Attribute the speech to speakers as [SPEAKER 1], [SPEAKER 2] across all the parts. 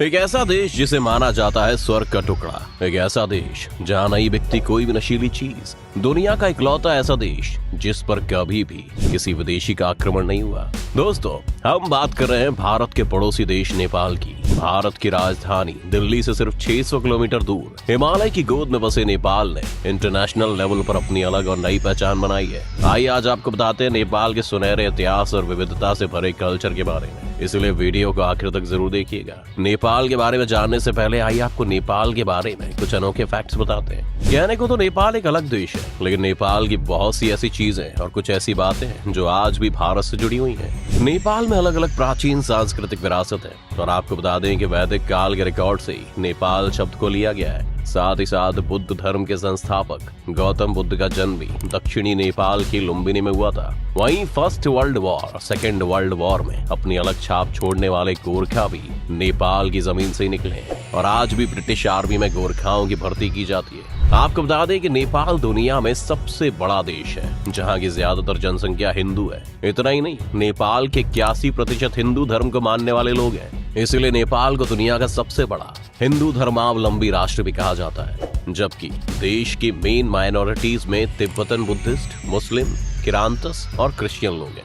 [SPEAKER 1] एक ऐसा देश जिसे माना जाता है स्वर्ग का टुकड़ा, एक ऐसा देश जहाँ नहीं बिकती कोई भी नशीली चीज, दुनिया का इकलौता ऐसा देश जिस पर कभी भी किसी विदेशी का आक्रमण नहीं हुआ। दोस्तों, हम बात कर रहे हैं भारत के पड़ोसी देश नेपाल की। भारत की राजधानी दिल्ली से सिर्फ 600 किलोमीटर दूर हिमालय की गोद में बसे नेपाल ने इंटरनेशनल लेवल पर अपनी अलग और नई पहचान बनाई है। आइए आज आपको बताते हैं नेपाल के सुनहरे इतिहास और विविधता से भरे कल्चर के बारे में, इसलिए वीडियो को आखिर तक जरूर देखिएगा। नेपाल के बारे में जानने से पहले आइए आपको नेपाल के बारे में कुछ अनोखे फैक्ट्स बताते हैं। कहने को तो नेपाल एक अलग देश है, लेकिन नेपाल की बहुत सी ऐसी चीजें और कुछ ऐसी बातें हैं जो आज भी भारत से जुड़ी हुई हैं। नेपाल में अलग अलग प्राचीन सांस्कृतिक विरासत है और आपको बता दें कि वैदिक काल के रिकॉर्ड से ही नेपाल शब्द को लिया गया है। साथ ही साथ बुद्ध धर्म के संस्थापक गौतम बुद्ध का जन्म भी दक्षिणी नेपाल की लुम्बिनी में हुआ था। वहीं फर्स्ट वर्ल्ड वॉर और सेकेंड वर्ल्ड वॉर में अपनी अलग छाप छोड़ने वाले गोरखा भी नेपाल की जमीन से ही निकले हैं और आज भी ब्रिटिश आर्मी में गोरखाओं की भर्ती की जाती है। आपको बता दें कि नेपाल दुनिया में सबसे बड़ा देश है जहां की ज्यादातर जनसंख्या हिंदू है। इतना ही नहीं, नेपाल के 81% हिंदू धर्म को मानने वाले लोग हैं। इसीलिए नेपाल को दुनिया का सबसे बड़ा हिंदू धर्मावलंबी राष्ट्र भी कहा जाता है। जबकि देश की मेन माइनॉरिटीज में तिब्बतन बुद्धिस्ट, मुस्लिम, किरांतस और क्रिश्चियन लोग हैं।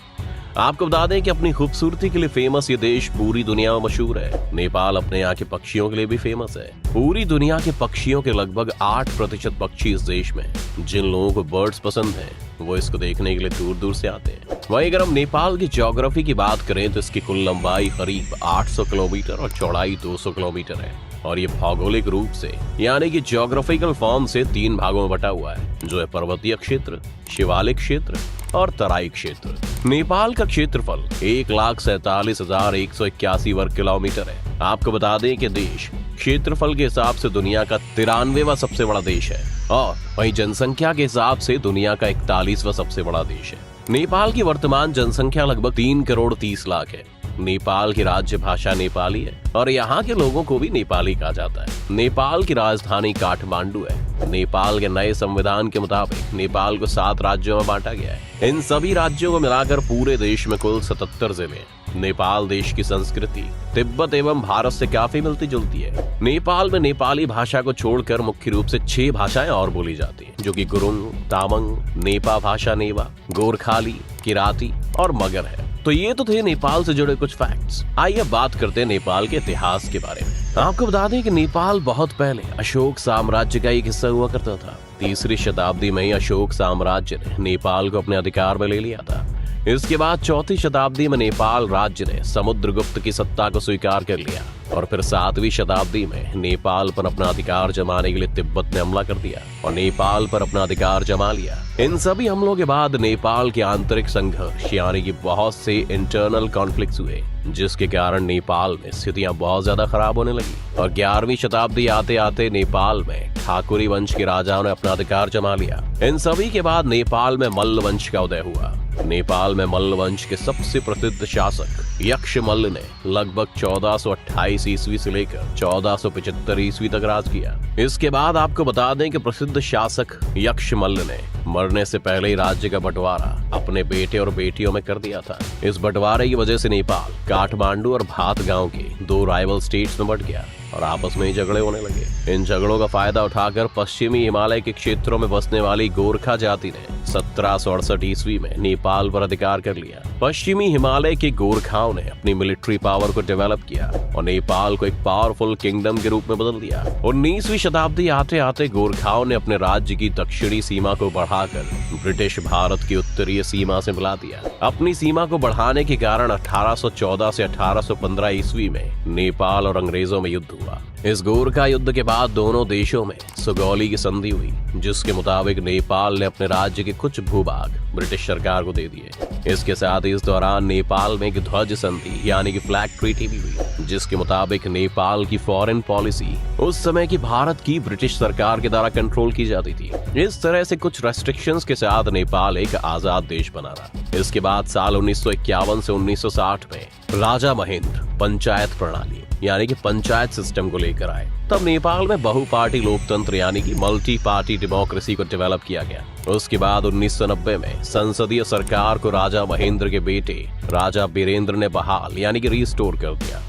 [SPEAKER 1] आपको बता दें कि अपनी खूबसूरती के लिए फेमस ये देश पूरी दुनिया में मशहूर है। नेपाल अपने यहाँ के पक्षियों के लिए भी फेमस है। पूरी दुनिया के पक्षियों के लगभग 8% पक्षी इस देश में। जिन लोगों को बर्ड्स पसंद हैं, वो इसको देखने के लिए दूर दूर से आते हैं। वहीं अगर हम नेपाल की ज्योग्राफी की बात करें तो इसकी कुल लंबाई करीब 800 किलोमीटर और चौड़ाई 200 किलोमीटर है और ये भौगोलिक रूप से यानी कि ज्योग्राफिकल फॉर्म से 3 भागों में बटा हुआ है, जो है पर्वतीय क्षेत्र, शिवालिक क्षेत्र और तराई क्षेत्र। नेपाल का क्षेत्रफल 1,47,181 वर्ग किलोमीटर है। आपको बता दें कि देश क्षेत्रफल के हिसाब से दुनिया का 93वां सबसे बड़ा देश है और वहीं जनसंख्या के हिसाब से दुनिया का 41वां सबसे बड़ा देश है। नेपाल की वर्तमान जनसंख्या लगभग 3 करोड़ 30 लाख है। नेपाल की राज्य भाषा नेपाली है और यहाँ के लोगों को भी नेपाली कहा जाता है। नेपाल की राजधानी काठमांडू है। नेपाल के नए संविधान के मुताबिक नेपाल को 7 राज्यों में बांटा गया है। इन सभी राज्यों को मिलाकर पूरे देश में कुल 77 जिले हैं। नेपाल देश की संस्कृति तिब्बत एवं भारत से काफी मिलती जुलती है। नेपाल में नेपाली भाषा को छोड़कर मुख्य रूप से 6 भाषाएं और बोली जाती हैं, जो कि गुरुंग, तामांग, नेपा भाषा नेवा, गोरखाली, किराती और मगर है। तो ये तो थे नेपाल से जुड़े कुछ फैक्ट्स। आइए बात करते हैं नेपाल के इतिहास के बारे में। आपको बता दें कि नेपाल बहुत पहले अशोक साम्राज्य का एक हिस्सा हुआ करता था। 3री शताब्दी में ही अशोक साम्राज्य ने नेपाल को अपने अधिकार में ले लिया था। इसके बाद 4वीं शताब्दी में नेपाल राज्य ने समुद्रगुप्त की सत्ता को स्वीकार कर लिया और फिर 7वीं शताब्दी में नेपाल पर अपना अधिकार जमाने के लिए तिब्बत ने हमला कर दिया और नेपाल पर अपना अधिकार जमा लिया। इन सभी हमलों के बाद नेपाल के आंतरिक संघर्ष यानी कि बहुत से इंटरनल कॉन्फ्लिक्ट्स हुए, जिसके कारण नेपाल में स्थितियां बहुत ज्यादा खराब होने लगी और 11वीं शताब्दी आते आते नेपाल में ठाकुरी वंश के राजाओं ने अपना अधिकार जमा लिया। इन सभी के बाद नेपाल में मल्ल वंश का उदय हुआ। नेपाल में मल्ल वंश के सबसे प्रसिद्ध शासक यक्षमल्ल ने लगभग 1428 ईस्वी से लेकर 1475 ईस्वी तक राज किया। इसके बाद आपको बता दें कि प्रसिद्ध शासक यक्षमल्ल ने मरने से पहले ही राज्य का बंटवारा अपने बेटे और बेटियों में कर दिया था। इस बंटवारे की वजह से नेपाल काठमांडू और भात गांव के 2 राइवल स्टेट्स में बंट गया और आपस में ही झगड़े होने लगे। इन झगड़ों का फायदा उठाकर पश्चिमी हिमालय के क्षेत्रों में बसने वाली गोरखा जाति ने 1768 ईस्वी में नेपाल पर अधिकार कर लिया। पश्चिमी हिमालय के गोरखाओं ने अपनी मिलिट्री पावर को डेवलप किया और नेपाल को एक पावरफुल किंगडम के रूप में बदल दिया। 19वीं शताब्दी आते आते गोरखाओं ने अपने राज्य की दक्षिणी सीमा को बढ़ाकर ब्रिटिश भारत की उत्तरीय सीमा से मिला दिया। अपनी सीमा को बढ़ाने के कारण 1814 से 1815 ईस्वी में नेपाल और अंग्रेजों में युद्ध हुआ। इस गोरखा युद्ध के बाद दोनों देशों में सुगौली की संधि हुई, जिसके मुताबिक नेपाल ने अपने राज्य के कुछ भूभाग ब्रिटिश सरकार को दे दिए। इसके साथ ही इस दौरान नेपाल में एक ध्वज संधि यानी कि फ्लैग ट्रीटी भी हुई, जिसके मुताबिक नेपाल की फॉरेन पॉलिसी उस समय की भारत की ब्रिटिश सरकार के द्वारा कंट्रोल की जाती थी। इस तरह से कुछ रेस्ट्रिक्शंस के साथ नेपाल एक आजाद देश बना रहा। इसके बाद साल 1951 से 1960 में राजा महेंद्र पंचायत प्रणाली यानी कि पंचायत सिस्टम को लेकर आए। तब नेपाल में बहुपार्टी लोकतंत्र यानी कि मल्टी पार्टी डेमोक्रेसी को डेवलप किया गया। उसके बाद 1990 में संसदीय सरकार को राजा महेंद्र के बेटे राजा बीरेंद्र ने बहाल यानी कि रिस्टोर कर दिया।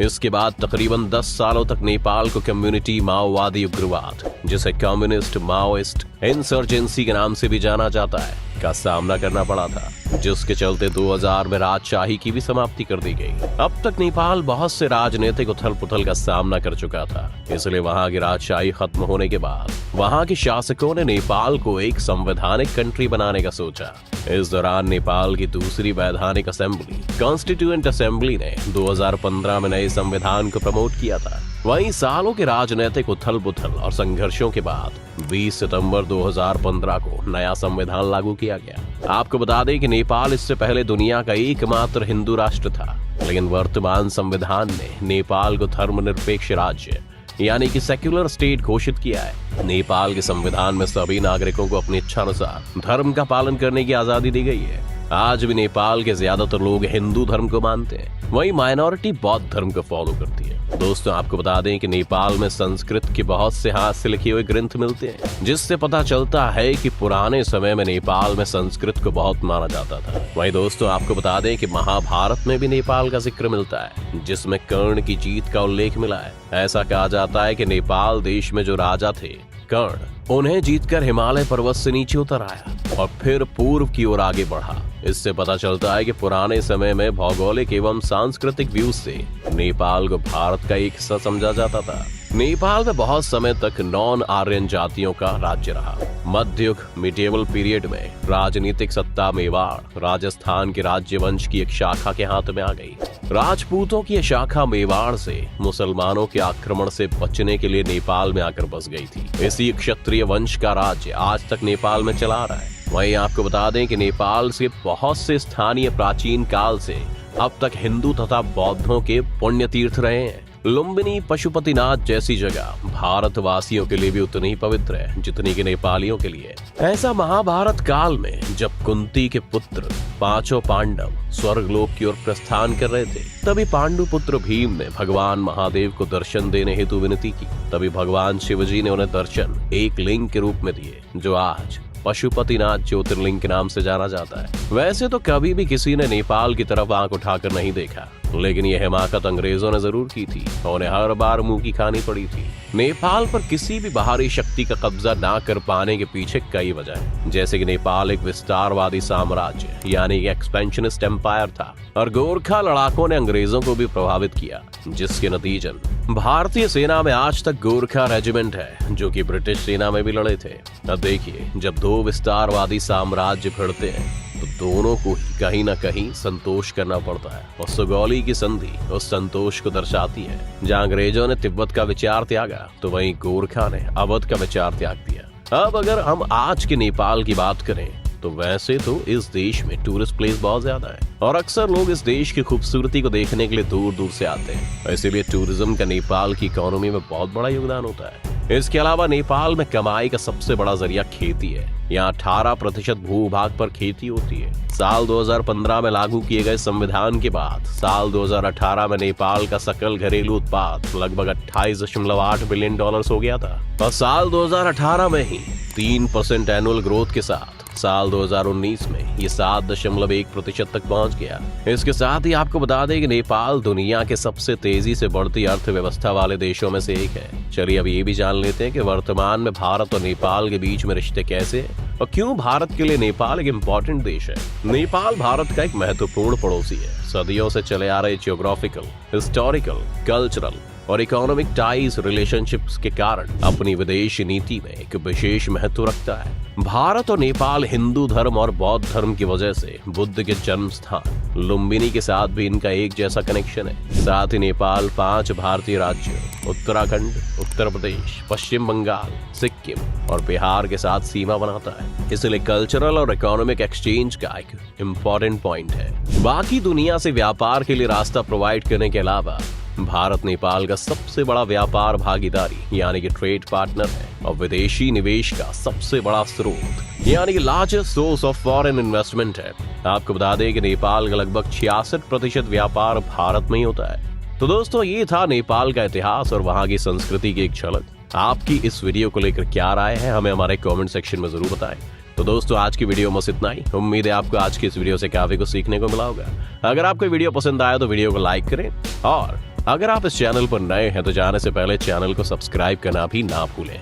[SPEAKER 1] इसके बाद तकरीबन 10 सालों तक नेपाल को कम्युनिटी माओवादी उग्रवाद, जिसे कम्युनिस्ट माओइस्ट इंसर्जेंसी के नाम से भी जाना जाता है, का सामना करना पड़ा था, जिसके चलते 2000 में राजशाही की भी समाप्ति कर दी गई। अब तक नेपाल बहुत से राजनीतिक उथल पुथल का सामना कर चुका था, इसलिए वहां की राजशाही खत्म होने के बाद वहां के शासकों ने नेपाल को एक संवैधानिक कंट्री बनाने का सोचा। इस दौरान नेपाल की दूसरी वैधानिक असेंबली कॉन्स्टिट्यूएंट असेंबली ने 2015 में नए संविधान को प्रमोट किया था। वहीं सालों के राजनीतिक उथल पुथल और संघर्षों के बाद 20 सितंबर 2015 को नया संविधान लागू किया गया। आपको बता दें कि नेपाल इससे पहले दुनिया का एकमात्र हिंदू राष्ट्र था, लेकिन वर्तमान संविधान ने नेपाल को धर्मनिरपेक्ष राज्य यानी कि सेक्युलर स्टेट घोषित किया है। नेपाल के संविधान में सभी नागरिकों को अपनी इच्छानुसार धर्म का पालन करने की आजादी दी गई है। आज भी नेपाल के ज्यादातर लोग हिंदू धर्म को मानते हैं, वहीं माइनॉरिटी बौद्ध धर्म को फॉलो करती है। दोस्तों, आपको बता दें कि नेपाल में संस्कृत के बहुत से हाथ से लिखे हुए ग्रंथ मिलते हैं, जिससे पता चलता है कि पुराने समय में नेपाल में संस्कृत को बहुत माना जाता था। वहीं दोस्तों, आपको बता दें कि महाभारत में भी नेपाल का जिक्र मिलता है, जिसमें कर्ण की जीत का उल्लेख मिला है। ऐसा कहा जाता है कि नेपाल देश में जो राजा थे कर्ण, उन्हें जीतकर हिमालय पर्वत से नीचे उतर आया और फिर पूर्व की ओर आगे बढ़ा। इससे पता चलता है कि पुराने समय में भौगोलिक एवं सांस्कृतिक व्यू से नेपाल को भारत का एक हिस्सा समझा जाता था। नेपाल में बहुत समय तक नॉन आर्यन जातियों का राज्य रहा। मध्ययुग मिडिएवल पीरियड में राजनीतिक सत्ता मेवाड़ राजस्थान के राज्य वंश की एक शाखा के हाथ में आ गई। राजपूतों की यह शाखा मेवाड़ से मुसलमानों के आक्रमण से बचने के लिए नेपाल में आकर बस गई थी। इसी क्षत्रिय वंश का राज्य आज तक नेपाल में चला रहा है। वहीं आपको बता दें कि नेपाल से बहुत से स्थानीय प्राचीन काल से अब तक हिंदू तथा बौद्धों के पुण्य तीर्थ रहे हैं। लुम्बिनी पशुपतिनाथ जैसी जगह भारतवासियों के लिए भी उतनी ही पवित्र है जितनी कि नेपालियों के लिए। ऐसा महाभारत काल में जब कुंती के पुत्र पांचों पांडव स्वर्गलोक की ओर प्रस्थान कर रहे थे, तभी पांडु पुत्र भीम ने भगवान महादेव को दर्शन देने हेतु विनती की। तभी भगवान शिवजी ने उन्हें दर्शन एक लिंग के रूप में दिए, जो आज पशुपतिनाथ ज्योतिर्लिंग के नाम से जाना जाता है। वैसे तो कभी भी किसी ने नेपाल की तरफ आंख उठाकर नहीं देखा, लेकिन यह हिमाकत अंग्रेजों ने जरूर की थी और उन्हें हर बार मुंह की खानी पड़ी थी। नेपाल पर किसी भी बाहरी शक्ति का कब्जा ना कर पाने के पीछे कई वजह है, जैसे कि नेपाल एक विस्तारवादी साम्राज्य यानी कि एक्सपेंशनिस्ट एम्पायर था और गोरखा लड़ाकों ने अंग्रेजों को भी प्रभावित किया, जिसके नतीजन भारतीय सेना में आज तक गोरखा रेजिमेंट है, जो कि ब्रिटिश सेना में भी लड़े थे। अब देखिए, जब दो विस्तारवादी साम्राज्य भिड़ते हैं तो दोनों को ही कहीं न कहीं संतोष करना पड़ता है, और सुगौली की संधि उस संतोष को दर्शाती है। जहां अंग्रेजों ने तिब्बत का विचार त्यागा, तो वहीं गोरखा ने अवध का विचार त्याग दिया। अब अगर हम आज के नेपाल की बात करें तो वैसे तो इस देश में टूरिस्ट प्लेस बहुत ज्यादा है और अक्सर लोग इस देश की खूबसूरती को देखने के लिए दूर दूर से आते हैं। इसीलिए टूरिज्म का नेपाल की इकोनॉमी में बहुत बड़ा योगदान होता है। इसके अलावा नेपाल में कमाई का सबसे बड़ा जरिया खेती है। यहाँ 18% भूभाग पर खेती होती है। साल 2015 में लागू किए गए संविधान के बाद साल 2018 में नेपाल का सकल घरेलू उत्पाद लगभग 28.8 बिलियन डॉलर्स हो गया था और साल 2018 में ही 3% एनुअल ग्रोथ के साथ साल 2019 में ये 7.1% तक पहुंच गया। इसके साथ ही आपको बता दें कि नेपाल दुनिया के सबसे तेजी से बढ़ती अर्थव्यवस्था वाले देशों में से एक है। चलिए अब ये भी जान लेते हैं कि वर्तमान में भारत और नेपाल के बीच में रिश्ते कैसे हैं और क्यों भारत के लिए नेपाल एक इम्पोर्टेंट देश है। नेपाल भारत का एक महत्वपूर्ण पड़ोसी है। सदियों से चले आ रहे जियोग्राफिकल, हिस्टोरिकल, कल्चरल और इकोनॉमिक टाइज रिलेशनशिप्स के कारण अपनी विदेशी नीति में एक विशेष महत्व रखता है। भारत और नेपाल हिंदू धर्म और बौद्ध धर्म की वजह से बुद्ध के जन्म स्थान लुम्बिनी के साथ भी इनका एक जैसा कनेक्शन है। साथ ही नेपाल 5 भारतीय राज्यों उत्तराखंड, उत्तर प्रदेश, पश्चिम बंगाल, सिक्किम और बिहार के साथ सीमा बनाता है। इसलिए कल्चरल और इकोनॉमिक एक्सचेंज का एक इम्पोर्टेंट पॉइंट है। बाकी दुनिया से व्यापार के लिए रास्ता प्रोवाइड करने के अलावा भारत नेपाल का सबसे बड़ा व्यापार भागीदारी यानी कि ट्रेड पार्टनर है और विदेशी निवेश का सबसे बड़ा स्रोत यानी कि largest source of foreign investment है। आपको बता दें कि नेपाल का लगभग 66% व्यापार भारत में ही होता है। तो दोस्तों, ये था नेपाल का इतिहास और वहाँ की संस्कृति की एक झलक। आपकी इस वीडियो को लेकर क्या राय है, हमें हमारे कमेंट सेक्शन में जरूर बताएं। तो दोस्तों, आज की वीडियो में बस इतना ही। उम्मीद है आपको आज की इस वीडियो से काफी कुछ सीखने को मिला होगा। अगर आपको वीडियो पसंद आया तो वीडियो को लाइक करें और अगर आप इस चैनल पर नए हैं तो जाने से पहले चैनल को सब्सक्राइब करना भी ना भूलें।